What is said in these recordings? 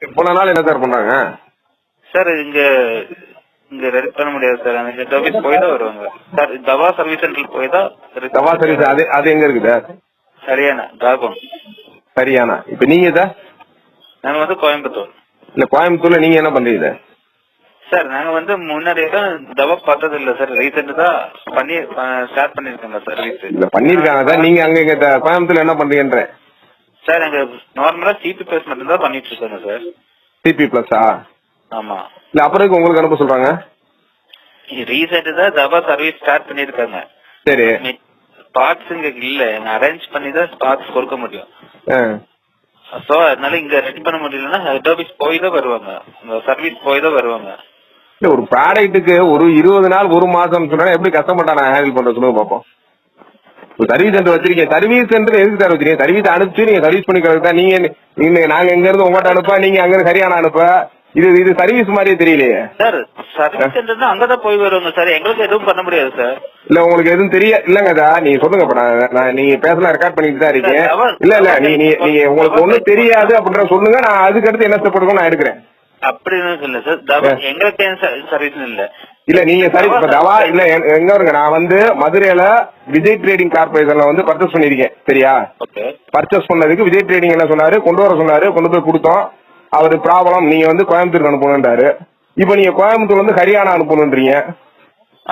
இவ்வளவு நாள் என்ன சார் பண்றாங்க சார்? இங்க இங்க ரெடி பண்ண முடியாது சார். அந்த ஹெட் ஆபீஸ் போய் தான் வருவாங்க சார். தவா சர்வீஸ் சென்டர் போய் தான். தவா சர்வீஸ் அது எங்க இருக்கு சார்? ஹரியானா, தாகம். ஹரியானா. இப்ப நீங்க சார்? நாங்க வந்து கோயம்புத்தூர். இல்ல, கோயம்புத்தூர்ல நீங்க என்ன பண்றீங்க சார்? நாங்க வந்து முன்னாடியே தான் தவா பார்த்தது இல்ல சார். ரீசெண்ட் தான் பண்ணி ஸ்டார்ட் பண்ணிருக்காங்க சர்வீஸ். இல்ல பண்ணிருக்காங்க சார். நீங்க அங்க கோயம்புத்தூர்ல என்ன பண்றீங்கன்ற சார்? அங்க நார்மலா சிபி பிளஸ் மட்டும் தான் பண்ணிட்டு இருக்காங்க சார். சிபி பிளஸா? ஆமா. இல்ல அப்புறம் உங்களுக்கு அனுப்ப சொல்றாங்க. ரீசெண்ட் தான் தவா சர்வீஸ் ஸ்டார்ட் பண்ணிருக்காங்க. சரி. பார்ட்ஸ் இங்க இல்ல, அரேஞ்ச் பண்ணி தான் பார்ட்ஸ் கொடுக்க முடியும். சோ அதனால இங்க ரெடி பண்ண முடியலன்னா ஹெட் ஆபீஸ் போய் தான் வருவாங்க, சர்வீஸ் போய் தான் வருவாங்க. இல்ல, ஒரு ப்ராடக்ட்டுக்கு ஒரு 20 நாள் 1 மாசம் சொன்னா எப்படி கஷ்டப்பட்டா நான் ஹேண்டில் பண்றது சொல்லுங்க பாப்போம். சர்வீஸ் சென்டர் வச்சிருக்கேன். சர்வீஸ் சென்டர் எதுக்கு சார் வச்சிருக்கீங்க? சர்வீஸ் அனுப்பிச்சு நீங்க சர்வீஸ் பண்ணிக்கிறது தான். நீங்க நாங்க எங்க இருந்து உங்கள்கிட்ட அனுப்ப, நீங்க அங்க இருந்து ஹரியானா அனுப்ப, இது சர்வீஸ் மாதிரியே தெரியலையே சார். சர்வீஸ் சென்டர் தான் அங்கதான் போய் வருவாங்க சார். எங்களுக்கு எதுவும் பண்ண முடியாது சார். இல்ல உங்களுக்கு எதுவும் இல்லங்க சார். நீங்க சொல்லுங்க. நான் நீங்க பேசலாம், ரெக்கார்ட் பண்ணிட்டு தான் இருக்கேன். இல்ல நீங்க உங்களுக்கு ஒண்ணும் தெரியாது அப்படின்ற சொல்லுங்க. நான் அதுக்கு அடுத்து என்ன ஸ்டெப் எடுக்கணும் நான் எடுக்கிறேன். அப்படின்னு சொல்ல சார். எங்களுக்கு சர்வீஸ் இல்ல. இல்ல நீங்க சரி தவா இல்ல எங்க வருங்க. நான் வந்து மதுரையில விஜய் ட்ரேடிங் கார்பரேஷன்ல வந்து பர்ச்சேஸ் பண்ணிருக்கேன். சரியா? பர்ச்சேஸ் பண்ணதுக்கு விஜய் ட்ரேடிங் என்ன சொன்னாரு, கொண்டு வர சொன்னாரு. கொண்டு போய் கொடுத்தோம். அவரு ப்ராப்ளம் நீங்க வந்து கோயம்புத்தூருக்கு அனுப்பணுன்றாரு. இப்ப நீங்க கோயம்புத்தூர் வந்து ஹரியானா அனுப்பணுன்றீங்க.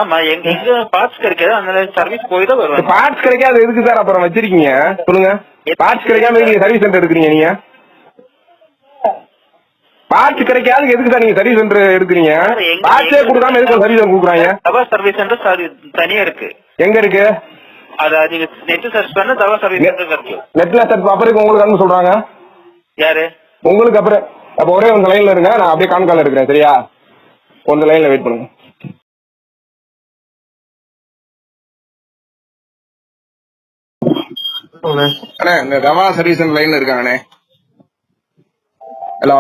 ஆமா, எங்க பார்ட்ஸ் கிடைக்காது, அதனால சர்வீஸ் போய் தான் வருவாங்க. பார்ட்ஸ் கிடைக்காது எதுக்கு சார் அப்புறம் வச்சிருக்கீங்க சொல்லுங்க? பார்ட்ஸ் கிடைக்காம நீங்க சர்வீஸ் சென்டர் எடுக்கிறீங்க. நீங்க பார்ட்ஸ் கிடைக்காது எதுக்கு சார் நீங்க சர்வீஸ் சென்டர் எடுக்கிறீங்க? பார்ட்ஸே கொடுக்காம எதுக்கு சர்வீஸ் சென்டர் கொடுக்குறாங்க? தவா சர்வீஸ் சென்டர் தனியா இருக்கு. எங்க இருக்கு? அது நீங்க நெட் சர்ச் பண்ண தவா சர்வீஸ் சென்டர் இருக்கு. நெட்ல சர்ச் அப்புறம் உங்களுக்கு அனுப்ப சொல்றாங்க. யாரு? உங்களுக்கு அப்புறம் அப்ப ஒரே ஒரு லைன்ல இருங்க. நான் அப்படியே கான்கால் எடுக்கிறேன். சரியா? ஒரு லைன்ல வெயிட் பண்ணுங்க. அண்ணே, இந்த தவா சர்வீஸ் லைன்ல இருக்காங்கண்ணே. ஹலோ.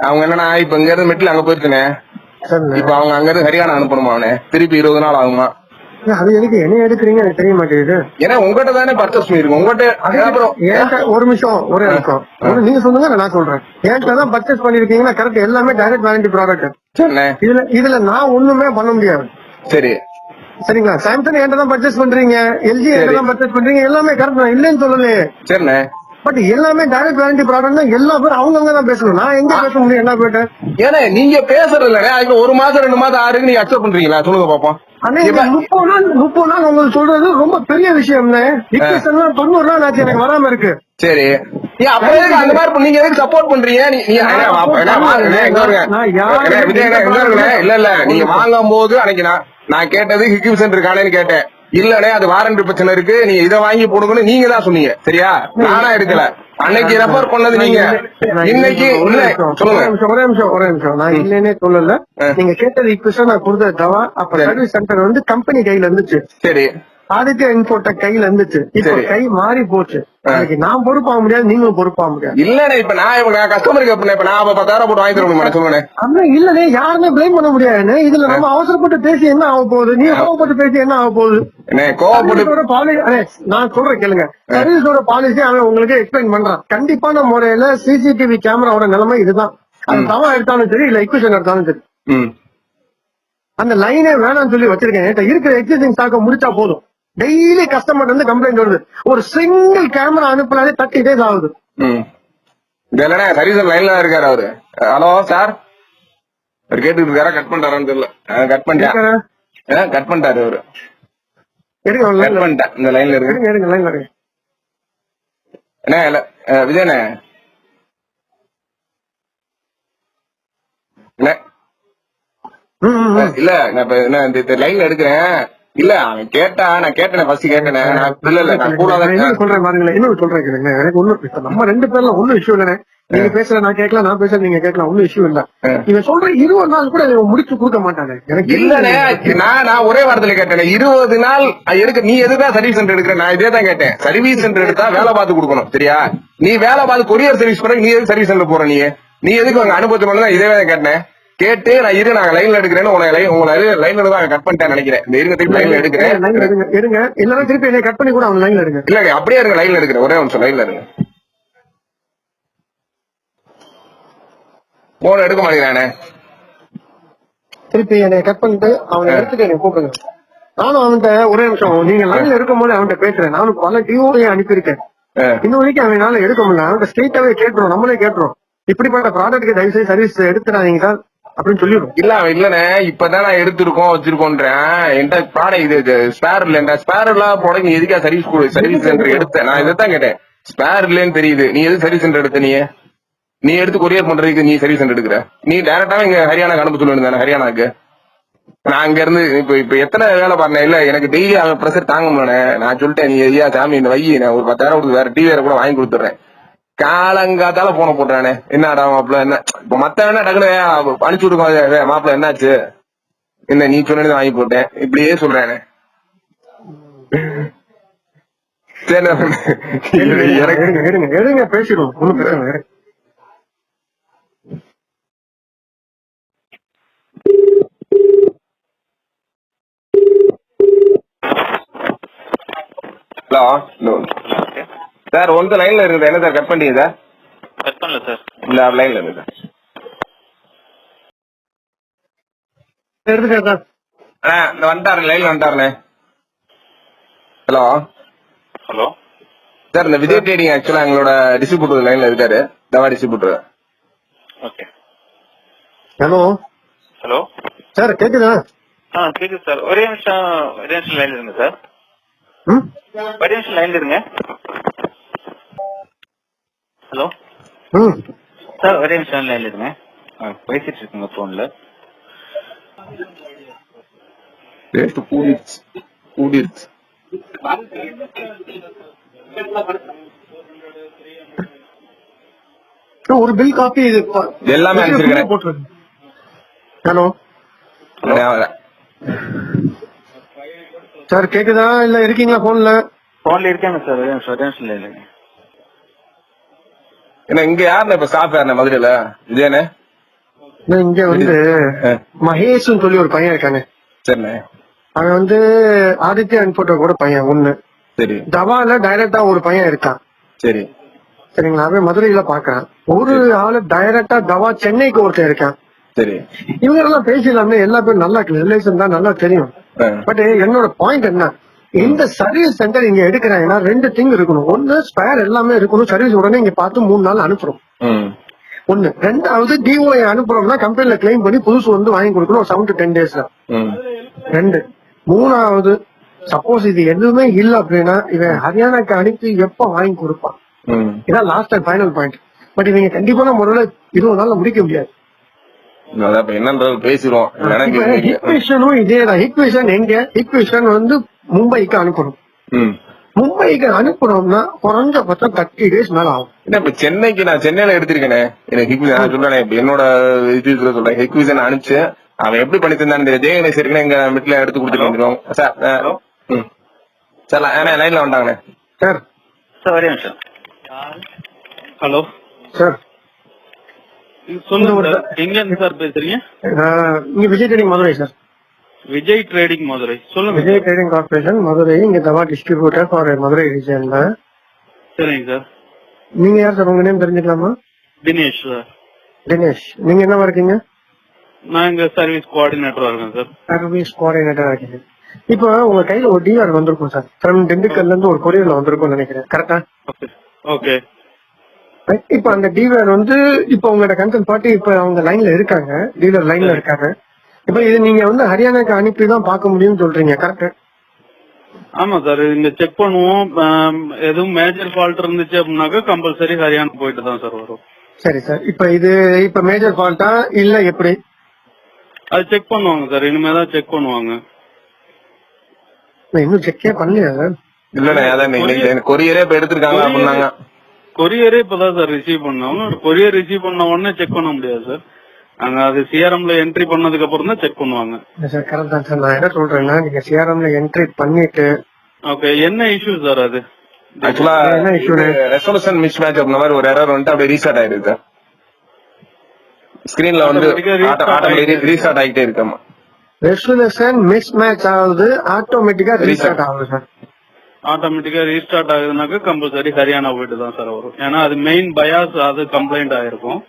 அவங்க என்னன்னா இப்ப இங்க இருந்து மெட்ல அங்க போயிருக்கேனே. இப்ப அவங்க அங்க இருந்து ஹரியானா அனுப்பணுமா? அவனே திருப்பி 20 நாள் ஆகுமா? அது எதுக்கு என்ன எடுக்கிறீங்க எனக்கு தெரிய மாட்டேங்குது. ஏன்னா உங்ககிட்ட தானே பர்ச்சேஸ் பண்ணிருக்கோம். உங்ககிட்ட ஒரு நிமிஷம் நீங்க சொல்லுங்க, நான் சொல்றேன். என்கிட்ட தான் பர்ச்சேஸ் பண்ணிருக்கீங்கன்னா கரெக்ட். எல்லாமே டைரக்ட் வாரண்டி ப்ராடக்ட். இதுல நான் ஒண்ணுமே பண்ண முடியாது. சரி சரிங்களா? சாம்சங் என்கிட்ட தான் பர்ச்சேஸ் பண்றீங்க, எல்ஜி என்கிட்ட தான் பர்ச்சேஸ் பண்றீங்க. எல்லாமே கரெக்ட் தான், இல்லன்னு சொல்லலையே. சரிண்ணே. பட் எல்லாமே டைரக்ட் வாரண்டி ப்ராடக்ட் தான். எல்லா பேரும் அவங்கவுங்க தான் பேசணும். நான் எங்க பேச முடியும்? என்ன போயிட்டு ஏன்னா நீங்க பேசுறது இல்ல. அதுக்கு 1 மாசம் 2 மாசம் ஆறுக்கு நீங்க அக்செப்ட் பண்றீங்களா? சொல்லுங்க பாப்போம். 30 நாள் உங்களுக்கு சொல்றது ரொம்ப பெரிய விஷயம். 90 நாள் ஆச்சு எனக்கு வராம இருக்கு. சரி, அந்த மாதிரி நீங்க எதுக்கு சப்போர்ட் பண்றீங்க? இல்ல நீங்க வாங்கும் போது அன்னைக்கு நான் கேட்டது ஹிக்கிப்சன் இருக்கானேன்னு கேட்டேன். இல்லனே அது வாரண்டி பிரச்சனை இருக்கு, நீங்க இதை வாங்கி போடுங்கன்னு நீங்க தான் சொன்னீங்க. சரியா? நானா எடுக்கல. அன்னைக்கு ரெஃபர் பண்ணது நீங்க. இன்னைக்கு ஒரே நிமிஷம் நான் இல்லன்னே சொல்லல. நீங்க கேட்டது இப்ப நான் கொடுத்த தவா அப்ப சர்வீஸ் சென்டர் வந்து கம்பெனி கையில இருந்துச்சு. சரி. அதுக்கு இன்போர்ட்ட கையில இருந்துச்சு. இப்ப கை மாறி போச்சு. நான் பொறுப்பாக முடியாது, நீங்களும் பொறுப்பாக முடியாது. இல்லண்ணே இப்ப நான் கஸ்டமருக்கு இப்ப நான் 10,000 போட்டு வாங்கி தரணும் சொல்லுங்க. அப்ப இல்லனே யாருமே பிளேம் பண்ண முடியாது. இதுல நம்ம அவசரப்பட்டு பேசி என்ன ஆக போகுது? நீ கோவப்பட்டு பேசி என்ன ஆக போகுது? நான் சொல்றேன் கேளுங்க. சர்வீஸோட பாலிசி அவன் உங்களுக்கு எக்ஸ்பிளைன் பண்றான். கண்டிப்பான முறையில சிசிடிவி கேமராவோட நிலைமை இதுதான். அது தவா எடுத்தாலும் சரி, இல்ல எக்யூஷன் எடுத்தாலும் சரி, அந்த லைனே வேணாம்னு சொல்லி வச்சிருக்கேன். இருக்கிற எக்ஸிஸ்டிங் ஸ்டாக்க முடிச்சா போதும். டெய்லி கஸ்டமர் வந்து கம்ப்ளைண்ட் வருது. ஒரு சிங்கிள் கேமரா அனுப்பினாலே 30 days ஆகுது. சர்வீஸ் லைன்ல இருக்காரு அவரு. ஹலோ சார், அவர் கேட்டு இருக்காரா? கட் பண்ணிட்டாரான்னு தெரியல. கட் பண்ணிட்டாரு அவரு. இந்த லைன்ல இருக்கு. என்ன விஜயண்ணே? இல்ல நான் இப்ப லைன்ல எடுக்கிறேன். இல்ல அவன் கேட்டா நான் கேட்டேன். ஃபர்ஸ்ட் கேட்டேன். நான் சொல்றேன் பாருங்களேன். இன்னொரு சொல்றேன் கேளுங்க. எனக்கு ஒண்ணு நம்ம 2 பேர்ல ஒன்னும் இஷ்யூ இல்ல. நீங்க பேசல நான் கேட்கலாம், நான் பேசல நீங்க கேட்கலாம். ஒன்னும் இஷ்யூ இல்ல. இவன் சொல்ற 20 நாள் கூட முடிச்சு கொடுக்க மாட்டாங்க. எனக்கு இல்லனே. நான் ஒரே வாரத்துல கேட்டேன். 20 நாள் எடுக்க நீ எதுதான் சர்வீஸ் சென்டர் எடுக்கிற? நான் இதே தான் கேட்டேன். சர்வீஸ் சென்டர் எடுத்தா வேலை பார்த்து கொடுக்கணும். சரியா? நீ வேலை பார்த்து கொரியர் சர்வீஸ் பண்ண நீ எதுக்கு சர்வீஸ் சென்டர் போற? நீ எதுக்கு உங்க அனுபவத்துல இதே தான் கேட்டேன். கேட்டு நான் லைன்ல எடுக்கிறேன்னு உங்களை லைன்ல தான் கட் பண்ணிட்டேன் நினைக்கிறேன். இந்த இருங்க திருப்பி லைன்ல எடுக்கிறேன். இருங்க இல்லன்னா திருப்பி கட் பண்ணி கூட அவங்க லைன்ல எடுங்க. இல்ல அப்படியே இருங்க, லைன்ல எடுக்கிறேன். ஒரே நிமிஷம் லைன்ல இருங்க. போன் எடுக்க மாட்டேங்கிறானே. திருப்பி என்னை கட் பண்ணிட்டு அவனை எடுத்துட்டு என்னை கூப்பிடுங்க. நானும் அவன்கிட்ட ஒரே நிமிஷம், நீங்க லைன்ல இருக்கும் போது அவன்கிட்ட பேசுறேன். நானும் பல டிஓஐ அனுப்பியிருக்கேன். இன்ன வரைக்கும் அவனால எடுக்க முடியல. அவன்கிட்ட ஸ்ட்ரெயிட்டாவே கேட்டுரும், நம்மளே கேட்டுரும், இப்படிப்பட்ட ப்ராடக்ட்க்கு தயவு செய்து சர்வீஸ் எடுத்துறாதீங்க சார் அப்படின்னு சொல்லிடுவோம். இல்ல அவன் இல்லனே, இப்பதான் நான் எடுத்திருக்கோம் வச்சிருக்கோன்றேன். என்கிட்ட ப்ராடக்ட் இது ஸ்பேர் இல்ல, ஸ்பேர் எல்லாம் ப்ராடக்ட் நீ எதுக்கா சர்வீஸ் சென்டர் எடுத்த? நான் இதைத்தான் கேட்டேன். ஸ்பேர் இல்லன்னு தெரியுது, நீ எது சர்வீஸ் சென்டர் எடுத்த? நீ எடுத்து கொரியர் பண்றதுக்கு நீ சர்வீஸ் சென்டர் எடுக்கிற? நீ டைரக்டாவே இங்க ஹரியானாக்கு அனுப்ப சொல்லிருந்தானே, ஹரியானாக்கு. நான் அங்க இருந்து இப்ப எத்தனை வேலை பாருனேன். இல்ல எனக்கு டெய்லி அவன் ப்ரெஷர் தாங்க முடியல. நான் சொல்லிட்டேன், நீ ஐயா சாமி இந்த வை, நான் ஒரு 10,000 கொடுத்து வேற டிவி வேற கூட வாங்கி கொடுத்துறேன். காலங்காத்தால போன போட்டானே, என்னடா மாப்பிள்ள என்ன இப்ப மத்த வேணா டக்குனு அனுப்பிச்சு விடுங்க மாப்பிள்ள என்னாச்சு, என்ன நீ சொன்னது வாங்கி போட்டேன், இப்படியே சொல்றானே. எடுங்க பேசிடுவோம், ஒண்ணும் பிரச்சனை இல்லை. ஹலோ சார், ஒன்று லைன்ல இருக்குது. என்ன சார் கட் பண்ணீங்க சார்? கட் பண்ணல சார், இல்ல லைன்ல இருக்கு எடுத்துக்கேன் சார். இந்த வந்துட்டாரு, லைன்ல வந்துட்டாருண்ணே. ஹலோ ஹலோ சார், இந்த விஜய் ட்ரேடிங் ஆக்சுவலா எங்களோட டிஸ்ட்ரிபியூட்டர் லைன்ல இருக்காரு, தவா distributor. Okay. Hello hello sir, கேக்குதா? கேக்குது சார். ஒரே நிமிஷம் லைன்ல இருங்க சார். ஒரே நிமிஷம் லைன்ல இருங்க. ஹலோ சார், ஒரே நிமிஷம் லைன்ல இருங்க. பேசிட்டு இருக்குங்க போன்ல. கூடிருச்சு. ஒரு பில் காப்பி இது எல்லாமே அனுப்பிச்சிருக்கேன். போட்டுருக்கு. ஹலோ சார், கேக்குதா? இல்ல இருக்கீங்களா போன்ல? போன்ல இருக்காங்க சார். ஒரே நிமிஷம் லைன்ல இருங்க. என்ன இங்க யாருண்ணே இப்ப ஸ்டாஃப் யாருண்ணே மதுரையில? விஜயண்ணே இங்க வந்து மகேஷ் சொல்லி ஒரு பையன் இருக்கானே. சரிண்ணே. அவன் வந்து ஆதித்யா இன்போட்டோ கூட பையன் ஒண்ணு. சரி. தவால டைரக்டா ஒரு பையன் இருக்கான். சரி சரிங்களா? அவன் மதுரையில பாக்குறான். ஒரு ஆளு டைரக்டா தவா சென்னைக்கு ஒருத்தன் இருக்கான். சரி. இவங்க எல்லாம் பேசலாமே, எல்லா பேரும் நல்லா ரிலேஷன் தான், நல்லா தெரியும். பட் என்னோட பாயிண்ட் என்ன, இந்த சர்வீஸ் சென்டர் இங்க எடுக்கிறாங்கன்னா 2 திங் இருக்கணும். ஒண்ணு ஸ்பேர் எல்லாமே இருக்கணும், சர்வீஸ் உடனே இங்க பார்த்து 3 நாள் அனுப்புறோம். ஒண்ணு. ரெண்டாவது டிஓஐ அனுப்புறோம்னா கம்பெனில கிளைம் பண்ணி புதுசு வந்து வாங்கி கொடுக்கணும் 7 to 10 daysல. 2. மூணாவது, சப்போஸ் இது எதுவுமே இல்ல அப்படின்னா இவன் ஹரியானாக்கு அனுப்பி எப்ப வாங்கி கொடுப்பான்? இதான் last and final point. But இவங்க கண்டிப்பான முறையில 20 நாள்ல முடிக்க முடியாது. என்னன்றது பேசிடுவோம். ஹிக்விஷனும் இதேதான். ஹிக்விஷன் எங்க? ஹிக்விஷன் வந்து மும்பைக்கு அனுப்பணும். மும்பைக்கு அனுப்புறோம்னா குறைஞ்சபட்சம் 30 days மேல ஆகும். இப்ப சென்னைக்கு நான் சென்னையில எடுத்திருக்கேனே, எனக்கு சொல்றேன் என்னோட இது சொல்றேன். ஹிக்விஷன் அனுப்பிச்சு அவன் எப்படி பண்ணி தந்தான் ஜெயகணேஷ் இருக்குன்னு எங்க வீட்டுல எடுத்து கொடுத்துட்டு வந்துருவோம் சார். சார் லைன்ல வந்தாங்கண்ணே. சார் சார் ஒரே நிமிஷம். ஹலோ சார், சொல்லுங்க. எங்க இருந்து சார் பேசுறீங்க? இங்க Vijay trading Madurai sir. Vijay trading Madurai. சொல்லுங்க. Vijay trading corporation Madurai. இங்க தவா டிஸ்ட்ரிபியூட்டர் ஃபார் மதுரை ரீஜன்ல. சரிங்க சார். நீங்க யார் சார்? உங்க நேம் தெரிஞ்சுக்கலாமா? தினேஷ் சார். தினேஷ், நீங்க என்னவா இருக்கீங்க? நான் இங்க சர்வீஸ் கோஆர்டினேட்டரா இருக்கேன் சார். சர்வீஸ் கோஆர்டினேட்டரா இருக்கீங்க. இப்போ உங்க கையில ஒரு டிஆர் வந்திருக்கும் சார், ஃப்ரம் திண்டுக்கல்ல இருந்து ஒரு கொரியர்ல வந்திருக்கும் நினைக்கிறேன், கரெக்டா? ஓகே. இப்ப அந்த டீலர் வந்து இப்ப உங்களோட கன்சல்ட் பார்ட்டி இப்ப அவங்க லைன்ல இருக்காங்க, டீலர் லைன்ல இருக்காங்க. இப்ப இது நீங்க வந்து ஹரியானாக்கு அனுப்பி தான் பார்க்க முடியும்னு சொல்றீங்க, கரெக்ட்? ஆமா சார், இங்க செக் பண்ணுவோம். எதுவும் மேஜர் ஃபால்ட் இருந்துச்சு அப்படின்னாக்கா கம்பல்சரி ஹரியானா போயிட்டு தான் சார் வரும். சரி சார். இப்ப மேஜர் ஃபால்ட்டா இல்ல எப்படி? அது செக் பண்ணுவாங்க சார், இனிமேதான் செக் பண்ணுவாங்க. இன்னும் செக்கே பண்ணலையா சார்? இல்லண்ணே, அதான் கொரியரே இப்ப எடுத்திருக்காங்க அப்படின்னாங்க. கொரியரே இப்பதான் சார் ரிசீவ் பண்ணோம். கொரியர் ரிசீவ் பண்ண உடனே செக் பண்ண முடியாது சார். அங்க அது சிஆர்எம்ல என்ட்ரி பண்ணதுக்கு அப்புறம் தான் செக் பண்ணுவாங்க. சார் கரெக்ட் தான் சார். நான் என்ன சொல்றேன்னா, நீங்க சிஆர்எம்ல என்ட்ரி பண்ணிட்டு ஓகே, என்ன இஷ்யூ சார் அது? ஆக்சுவலா ரெசல்யூஷன் மிஸ் மேட்ச் அப்படின்ற மாதிரி ஒரு எரர் வந்துட்டு அப்படியே ரீஸ்டார்ட் ஆயிடுது சார். ஸ்கிரீன்ல வந்து ரீஸ்டார்ட் ஆகிட்டே இருக்காமா. ரெசல்யூஷன் மிஸ் மேட்ச் ஆகுது, ஆட்டோமேட்டிக்கா ரீஸ்டார்ட் ஆகுது சார். ஆட்டோமேட்டிக்கா ரீஸ்டார்ட் ஆகுதுனாக்க கம்பல்சரி ஹரியானா போயிட்டு தான் சார் வரும். ஏன்னா அது மெயின் பயாஸ் அது கம்ப்ளைண்ட் ஆயிருக்கும்.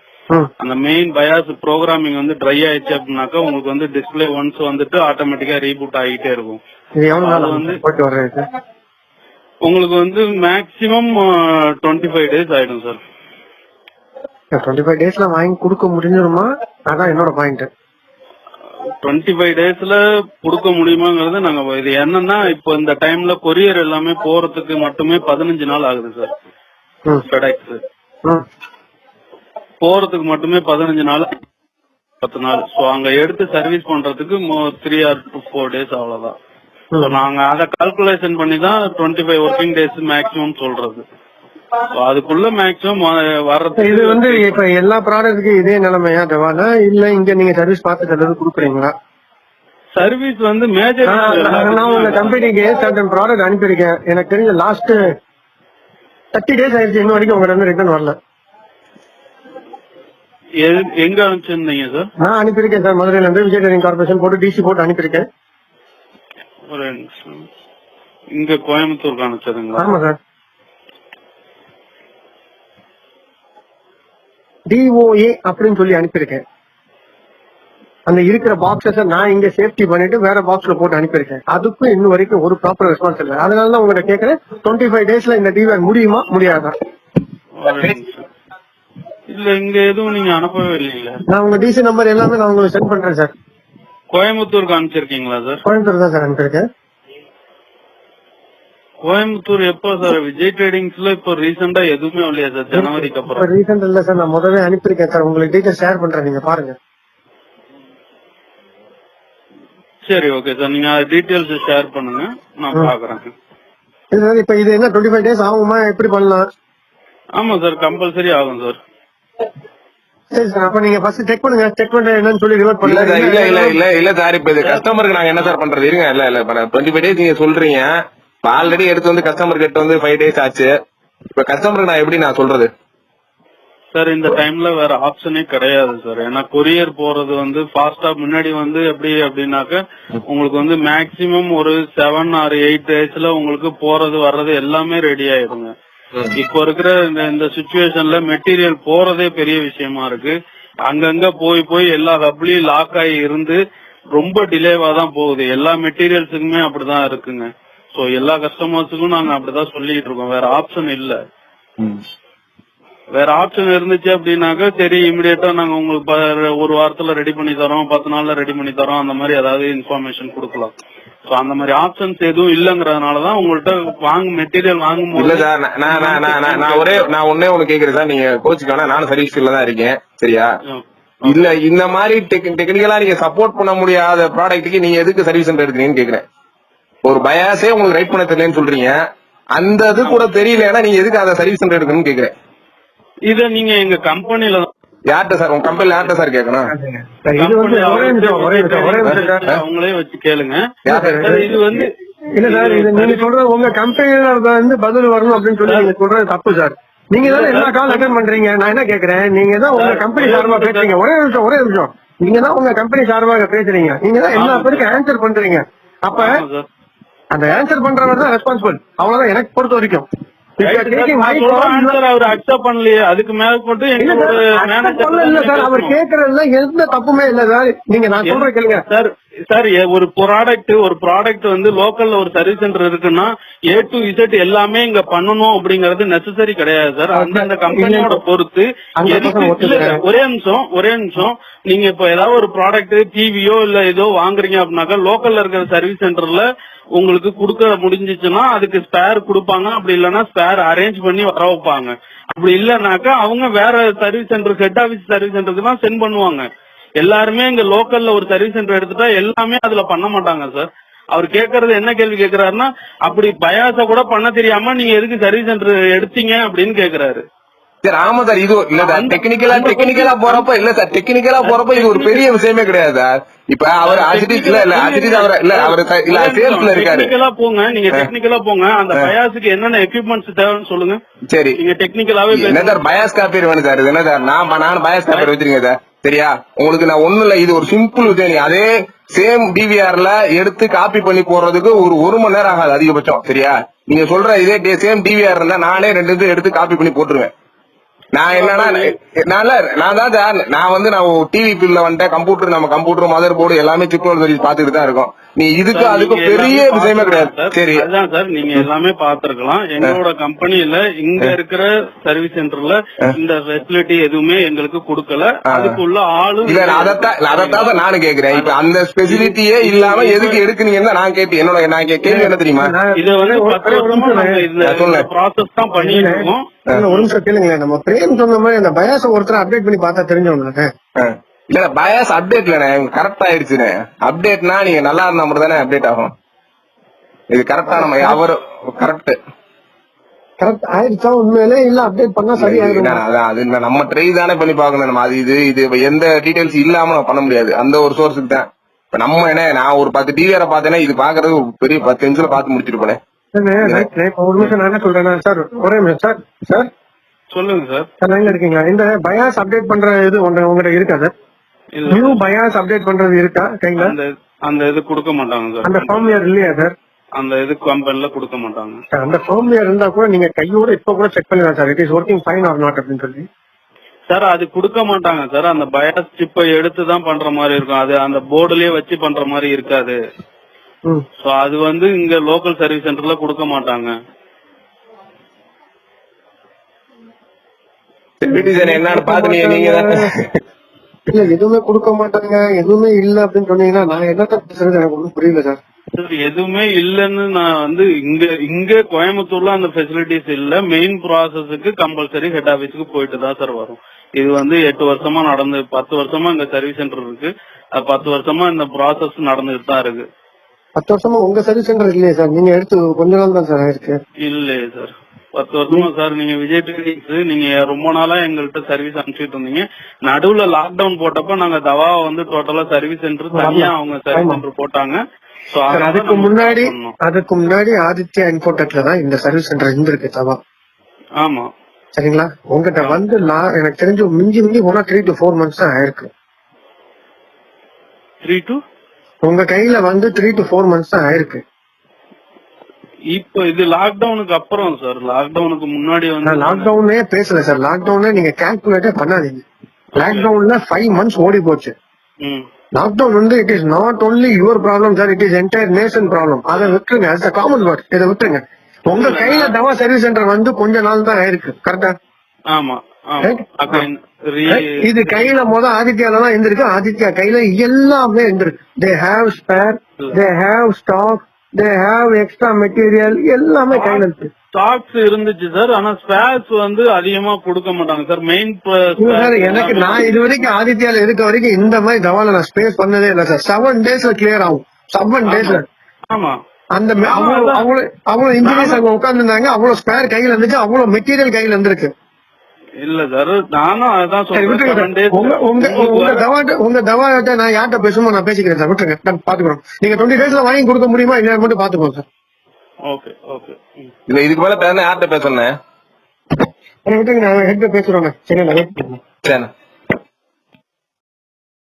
அந்த மெயின் பயாஸ் ப்ரோக்ராமிங் வந்து ட்ரை ஆயிடுச்சு அப்படின்னாக்கா உங்களுக்கு வந்து டிஸ்பிளே ஒன்ஸ் வந்துட்டு ஆட்டோமேட்டிக்கா ரீபூட் ஆகிட்டே இருக்கும். அது வந்து உங்களுக்கு வந்து மேக்சிமம் 25 days ஆயிடும் சார். 25 daysல வாங்கி கொடுக்க முடிஞ்சிருமா? அதான் என்னோட பாயிண்ட். 25 daysல கொடுக்க முடியுமாங்கிறது நாங்க இது என்னன்னா இப்போ இந்த டைம்ல கொரியர் எல்லாமே போறதுக்கு மட்டுமே 15 நாள் ஆகுது சார். ஃபெடெக்ஸ் போறதுக்கு மட்டுமே 15 நாள் 10 நாள். சோ அங்க எடுத்து சர்வீஸ் பண்றதுக்கு 3 or 4 days அவ்வளவுதான். நாங்க அத கால்குலேஷன் பண்ணி தான் 25 ஒர்க்கிங் டேஸ் மேக்ஸிமம் சொல்றது. அதுக்குள்ள மேக்ஸிமம் வர்றது. இது வந்து இப்ப எல்லா ப்ராடக்ட்டுக்கும் இதே நிலைமையா தேவானா இல்ல இங்க நீங்க சர்வீஸ் பார்த்து ஏதாவது கொடுக்குறீங்களா? சர்வீஸ் வந்து மேஜர் நான் உங்க கம்பெனிக்கு சர்டன் ப்ராடக்ட் அனுப்பியிருக்கேன். எனக்கு தெரிஞ்ச லாஸ்ட் 30 days ஆயிடுச்சு, இன்னும் வரைக்கும் உங்க ரிட்டர்ன் வரல. எங்க அனுப்பிச்சிருந்தீங்க சார்? நான் அனுப்பியிருக்கேன் சார், மதுரையில இருந்து விஜய் ட்ரேடிங் கார்பரேஷன் போட்டு டிசி போட்டு அனுப்பியிருக்கேன். ஒரு நிமிஷம். இங்க கோயம்புத்தூருக்கு அனுப்பிச்சதுங்களா? ஆமா சார். DOA அப்படின்னு சொல்லி அனுப்பியிருக்கேன். அந்த இருக்கிற பாக்ஸஸ் நான் இங்க சேஃப்டி பண்ணிட்டு வேற பாக்ஸ்ல போட்டு அனுப்பியிருக்கேன். அதுக்கும் இன்னும் வரைக்கும் ஒரு ப்ராப்பர் ரெஸ்பான்ஸ் இல்லை. அதனாலதான் உங்ககிட்ட கேட்கறேன், 25 daysல இந்த டிவிஆர் முடியுமா முடியாதா? இல்ல இங்க எதுவும் நீங்க அனுப்பவே இல்லைங்களா? நான் உங்க டிசி நம்பர் எல்லாமே நான் உங்களுக்கு சென்ட் பண்றேன் சார். கோயம்புத்தூருக்கு அனுப்பிச்சிருக்கீங்களா சார்? கோயம்புத்தூர் தான் சார் அனுப்பியிருக்கேன். கோயம்புத்தூர் எப்போ சார்? விஜய் ட்ரேடிங்ஸ்ல இப்போ ரீசெண்டா எதுவுமே இல்லையா சார்? ஜனவரிக்கு அப்புறம் ரீசெண்ட் இல்ல சார், நான் முதவே அனுப்பியிருக்கேன் சார். உங்களுக்கு டீட்டெயில் ஷேர் பண்றேன், நீங்க பாருங்க. சரி ஓகே சார், நீங்க டீடைல்ஸ் ஷேர் பண்ணுங்க, நான் பாக்குறேன். இப்ப இது என்ன 25 days ஆகுமா? எப்படி பண்ணலாம்? ஆமா சார், கம்பல்சரி ஆகும் சார். சரி சார், அப்ப நீங்க ஃபர்ஸ்ட் செக் பண்ணுங்க. செக் பண்ண என்னன்னு சொல்லி ரிவர்ட் பண்ணுங்க. இல்ல சார், இப்ப இது கஸ்டமருக்கு நாங்க என்ன சார் பண்றது? இருங்க, இல்ல 25 days நீங்க சொல்றீங்க. இப்ப ஆல்ரெடி எடுத்து வந்து கஸ்டமர் கிட்ட வந்து 5 days ஆச்சு. இப்ப கஸ்டமருக்கு நான் எப்படி நான் சொல்றது சார்? இந்த டைம்ல வேற ஆப்ஷனே கிடையாது சார். ஏன்னா கொரியர் போறது வந்து ஃபாஸ்டா முன்னாடி வந்து எப்படி அப்படின்னாக்க உங்களுக்கு வந்து மேக்சிமம் ஒரு 7 or 8 daysல உங்களுக்கு போறது வர்றது எல்லாமே ரெடி ஆயிடுங்க. இப்போ இருக்கிற இந்த சிச்சுவேஷன்ல மெட்டீரியல் போறதே பெரிய விஷயமா இருக்கு. அங்கங்க போய் எல்லா ஹப்லயும் லாக் ஆகி இருந்து ரொம்ப டிலேவா தான் போகுது. எல்லா மெட்டீரியல்ஸுக்குமே அப்படிதான் இருக்குங்க. சோ எல்லா கஸ்டமர்ஸுக்கும் நாங்க அப்படிதான் சொல்லிட்டு இருக்கோம். வேற ஆப்ஷன் இல்ல. வேற ஆப்ஷன் இருந்துச்சு அப்படின்னாக்கா சரி இமிடியேட்டா நாங்க உங்களுக்கு ஒரு வாரத்துல ரெடி பண்ணி தரோம், 10 நாள்ல ரெடி பண்ணி தரோம், அந்த மாதிரி ஏதாவது இன்ஃபர்மேஷன் கொடுக்கலாம். சோ அந்த மாதிரி ஆப்ஷன்ஸ் எதுவும் இல்லங்கறதுனாலதான் உங்கள்ட்ட மெட்டீரியல் வாங்கும் போது. இல்ல சார், நான் ஒன்னே ஒண்ணு கேக்குறேன் சார், நீங்க கோச்சுக்கான நானும் சர்வீஸ் ஃபீல்ட்ல தான் இருக்கேன், சரியா? இல்ல இந்த மாதிரி டெக்னிக்கலா நீங்க சப்போர்ட் பண்ண முடியாத ப்ராடக்ட்டுக்கு நீங்க எதுக்கு சர்வீஸ் சென்டர் எடுக்கிறீங்கன்னு கேக்குறேன். ஒரு பயாஸே உங்களுக்கு ரைட் பண்ண தெரியலன்னு சொல்றீங்க, அந்த இது கூட தெரியலன்னா நீங்க எதுக்கு அதை சர்வீஸ் சென்டர் எடுக்கணும்னு கேக்குறேன். இத நீங்க எங்க கம்பெனில யார்கிட்ட சார், உங்க கம்பெனில யார்கிட்ட சார் கேட்கணும்? அவங்களே வச்சு கேளுங்க. இது வந்து இல்ல சார், இது நீங்க சொல்ற உங்க கம்பெனில வந்து பதில் வரணும் அப்படின்னு சொல்லி நீங்க சொல்றது தப்பு சார். நீங்க தான் எல்லா கால் அட்டன் பண்றீங்க. நான் என்ன கேக்குறேன், நீங்க தான் உங்க கம்பெனி சார்பா பேசுறீங்க. ஒரே நிமிஷம், நீங்க தான் உங்க கம்பெனி சார்பாக பேசுறீங்க. நீங்க தான் எல்லா பேருக்கும் ஆன்சர் பண்றீங்க. அப்ப அந்த ஆன்சர் பண்றவர் தான் ரெஸ்பான்சிபிள். அவ்வளவுதான் எனக்கு பொறுத்த வரைக்கும். அவர் அக்செப்ட் பண்ணலையே, அதுக்கு மேல போட்டு அவர் கேக்குறதுல எந்த தப்புமே இல்ல சார். நீங்க நான் சொல்றேன் கேளுங்க சார். சார் ஒரு ப்ராடக்ட் வந்து லோக்கல்ல ஒரு சர்வீஸ் சென்டர் இருக்குன்னா A to Z எல்லாமே இங்க பண்ணணும் அப்படிங்கறது நெசசரி கிடையாது சார். அந்தந்த கம்பெனியோட பொறுத்து. ஒரே நிமிஷம் நீங்க இப்ப ஏதாவது ஒரு ப்ராடக்ட் டிவியோ இல்ல ஏதோ வாங்குறீங்க அப்படின்னாக்கா லோக்கல்ல இருக்கிற சர்வீஸ் சென்டர்ல உங்களுக்கு கொடுக்க முடிஞ்சிச்சுன்னா அதுக்கு ஸ்பேர் கொடுப்பாங்க. அப்படி இல்லைன்னா ஸ்பேர் அரேஞ்ச் பண்ணி வர வைப்பாங்க. அப்படி இல்லைனாக்கா அவங்க வேற service centre, head office service சென்டருக்கு தான் சென்ட் பண்ணுவாங்க. எல்லாருமே இங்க லோக்கல்ல ஒரு சர்வீஸ் சென்டர் எடுத்துட்டா எல்லாமே அதுல பண்ண மாட்டாங்க சார். அவர் கேக்குறது என்ன கேள்வி கேக்குறாருன்னா, அப்படி பயாச கூட பண்ண தெரியாம நீங்க எதுக்கு சர்வீஸ் சென்டர் எடுத்தீங்க அப்படின்னு கேக்குறாரு. சார் ஆமா சார், இது இல்ல சார் டெக்னிக்கலா போறப்ப இல்ல சார், டெக்னிக்கலா போறப்ப இது ஒரு பெரிய விஷயமே கிடையாது சார். இப்ப அவர் சேல்ஸ்ல இருக்காரு. டெக்னிக்கலா போங்க, நீங்க டெக்னிக்கலா போங்க. அந்த பயாஸுக்கு என்னென்ன எக்யூப்மெண்ட்ஸ் தேவைன்னு சொல்லுங்க. சரி, நீங்க டெக்னிக்கலாவே என்ன சார் பயாஸ் காப்பீர் வேணும் சார்? இது என்ன சார், நான் பயாஸ் காப்பீர் வச்சிருக்கேன் சார், சரியா? உங்களுக்கு நான் ஒண்ணு இல்ல, இது ஒரு சிம்பிள் விஷயம். அதே சேம் டிவிஆர்ல எடுத்து காப்பி பண்ணி போடுறதுக்கு ஒரு மணி நேரம் ஆகாது அதிகபட்சம், சரியா? நீங்க சொல்ற இதே சேம் டிவிஆர் இருந்தா நானே 2 எடுத்து காப்பி பண்ணி போட்டுருவேன். நான் என்னன்னா நான் தான் சார் நான் டிவி ஃபீல்ட்ல வந்துட்டேன். கம்ப்யூட்டர் மதர் போர்டு எல்லாமே சிப் சர்வீஸ் பாத்துட்டு தான் இருக்கோம். நீ இதுக்கு அதுக்கு பெரிய விஷயமே கிடையாது. சரி அதுதான் சார், நீங்க எல்லாமே பாத்துருக்கலாம். எங்களோட கம்பெனில இங்க இருக்கிற சர்வீஸ் சென்டர்ல இந்த ஃபெசிலிட்டி எதுவுமே எங்களுக்கு கொடுக்கல. அதுக்குள்ள ஆளு இல்ல அதத்தான் நானும் கேக்குறேன். இப்ப அந்த ஸ்பெசிலிட்டியே இல்லாம எதுக்கு எடுக்குனீங்கன்னு நான் கேட்டு நான் கேள்வி என்ன தெரியுமா, இதை வந்து 10 வருஷமா நாங்க இந்த ப்ராசஸ் தான் பண்ணிட்டு இருக்கோம். ஒரு நிமிஷம் கேளுங்களேன். நம்ம பிரேம் சொன்ன மாதிரி அந்த பயாச ஒருத்தர் அப்டேட் பண்ணி பார்த்தா தெரிஞ்சவங்களுக்கு இல்ல பயாஸ் அப்டேட் இல்ல கரெக்ட் ஆயிடுச்சுன்னு. அப்டேட்னா நீங்க நல்லா இருந்தா மட்டும் தானே அப்டேட் ஆகும். இது கரெக்டா நம்ம அவரு கரெக்ட் ஆயிடுச்சா உண்மையிலே இல்ல அப்டேட் பண்ணா சரி ஆயிடும். அது நம்ம ட்ரை தானே பண்ணி பாக்கணும். நம்ம இது எந்த டீடைல்ஸ் இல்லாம நம்ம பண்ண முடியாது. அந்த ஒரு சோர்ஸுக்கு தான். இப்ப நம்ம என்ன நான் ஒரு 10 டிவிஆர பாத்தேன்னா இது பாக்குறது பெரிய 10 நிமிஷத்துல பாத்து முடிச்சிட்டு போனேன். ஒரு நிமிஷம் நான் என்ன சொல்றேன் சார், ஒரே நிமிஷம் சார் சொல்லுங்க சார். லைன்ல இருக்கீங்களா? இந்த பயாஸ் அப்டேட் பண்ற இது உங்ககிட்ட இருக்கா சார்? நியூ பயாஸ் அப்டேட் பண்றது இருக்கா கையில? அந்த இது கொடுக்க மாட்டாங்க சார். அந்த ஃபார்ம்வேர் இல்லையா சார்? அந்த இது கம்பெனில கொடுக்க மாட்டாங்க. அந்த ஃபார்ம்வேர் இருந்தா கூட நீங்க கையோட இப்ப கூட செக் பண்ணலாம் sir, it is working fine or not அப்படின்னு சொல்லி. சார் அது கொடுக்க மாட்டாங்க சார். அந்த பயாஸ் சிப்பை எடுத்து தான் பண்ற மாதிரி இருக்கும். அது அந்த போர்டுலயே வச்சு பண்ற மாதிரி இருக்காது. சோ அது வந்து இங்க லோக்கல் சர்வீஸ் சென்டர்ல கொடுக்க மாட்டாங்க. என்னன்னு பாத்து நீங்க இல்ல எதுவுமே கொடுக்க மாட்டாங்க, எதுவுமே இல்ல அப்படின்னு சொன்னீங்கன்னா நான் என்னத்த பேசுறது எனக்கு ஒன்றும் புரியல சார். எதுவுமே இல்லன்னு நான் வந்து இங்க கோயம்புத்தூர்ல அந்த ஃபெசிலிட்டிஸ் இல்ல. மெயின் ப்ராசஸுக்கு கம்பல்சரி ஹெட் ஆபீஸ்க்கு போயிட்டு தான் சார் வரும். இது வந்து 8 வருஷமா நடந்து 10 வருஷமா இங்க சர்வீஸ் சென்டர் இருக்கு. 10 வருஷமா இந்த ப்ராசஸ் நடந்துட்டு தான் இருக்கு. 10 வருஷமா உங்க சர்வீஸ் சென்டர் இல்லையே சார்? நீங்க எடுத்து கொஞ்ச நாள் தான் சார் ஆயிருக்கு. இல்லையே சார், 10 வருஷமா சார். நீங்க விஜய் ட்ரேடிங்ஸ் நீங்க ரொம்ப நாளா எங்கள்கிட்ட சர்வீஸ் அனுப்பிச்சிட்டு இருந்தீங்க. நடுவுல லாக்டவுன் போட்டப்ப நாங்க தவாவை வந்து டோட்டலா சர்வீஸ் சென்டர் தனியா அவங்க சர்வீஸ் சென்டர் போட்டாங்க. அதுக்கு முன்னாடி ஆதித்யா இன்ஃபோடெக்ல தான் இந்த சர்வீஸ் சென்டர் இருந்திருக்கு தவா. ஆமா சரிங்களா? உங்ககிட்ட வந்து எனக்கு தெரிஞ்சு மிஞ்சி போனா 3 to 4 months தான் ஆயிருக்கு. 3 to உங்க கையில வந்து 3 to 4 months தான் ஆயிருக்கு. இப்ப இது லாக்டவுனுக்கு அப்புறம் சார். லாக்டவுனுக்கு முன்னாடி வந்து லாக்டவுனே பேசல சார். லாக்டவுனே நீங்க கால்குலேட்டே பண்ணாதீங்க. லாக்டவுன்ல 5 months ஓடி போச்சு. லாக்டவுன் வந்து it is not only your problem sir, it is entire nation problem. அதை விட்டுருங்க, அது காமன் வேர்ட். இதை விட்டுருங்க. உங்க கையில தவா சர்வீஸ் சென்டர் வந்து கொஞ்ச நாள் தான் ஆயிருக்கு. கரெக்டா? ஆமா. இது கையில ஆதித்யால தான் இருந்திருக்கு. ஆதித்யா கையில எல்லாமே இருந்திருக்கு. They have spare, they have stock, they have extra material, எல்லாமே கையில இருக்கு. ஸ்டாக்ஸ் இருந்துச்சு சார். ஆனா ஸ்பேர்ஸ் வந்து அதிகமா கொடுக்க மாட்டாங்க சார். மெயின் எனக்கு நான் இது வரைக்கும் ஆதித்யால இருக்க வரைக்கும் இந்த மாதிரி தவால நான் ஸ்பேஸ் பண்ணதே இல்ல சார். 7 daysல கிளியர் ஆகும். 7 daysல. ஆமா. அந்த அவ்வளவு இன்ஜினியர்ஸ் அங்க உட்கார்ந்து இருந்தாங்க. அவ்வளவு ஸ்பேர் கையில இருந்துச்சு, அவ்வளவு மெட்டீரியல் கையில இருந்திருக்கு. இல்ல சார், நானும் அதான் சொல்றேன். உங்க தவாட்ட நான் யார்கிட்ட பேசுமோ நான் பேசிக்கிறேன் சார். விட்டுருங்க, பாத்துக்கிறோம். நீங்க 20 daysல வாங்கி கொடுக்க முடியுமா இல்ல மட்டும் பாத்துக்கோங்க சார். Okay okay. இல்ல இதுக்கு மேல யார்கிட்ட பேசுறேன்? விட்டுருங்க, நான் ஹெட் பேசுறோங்க. சரி.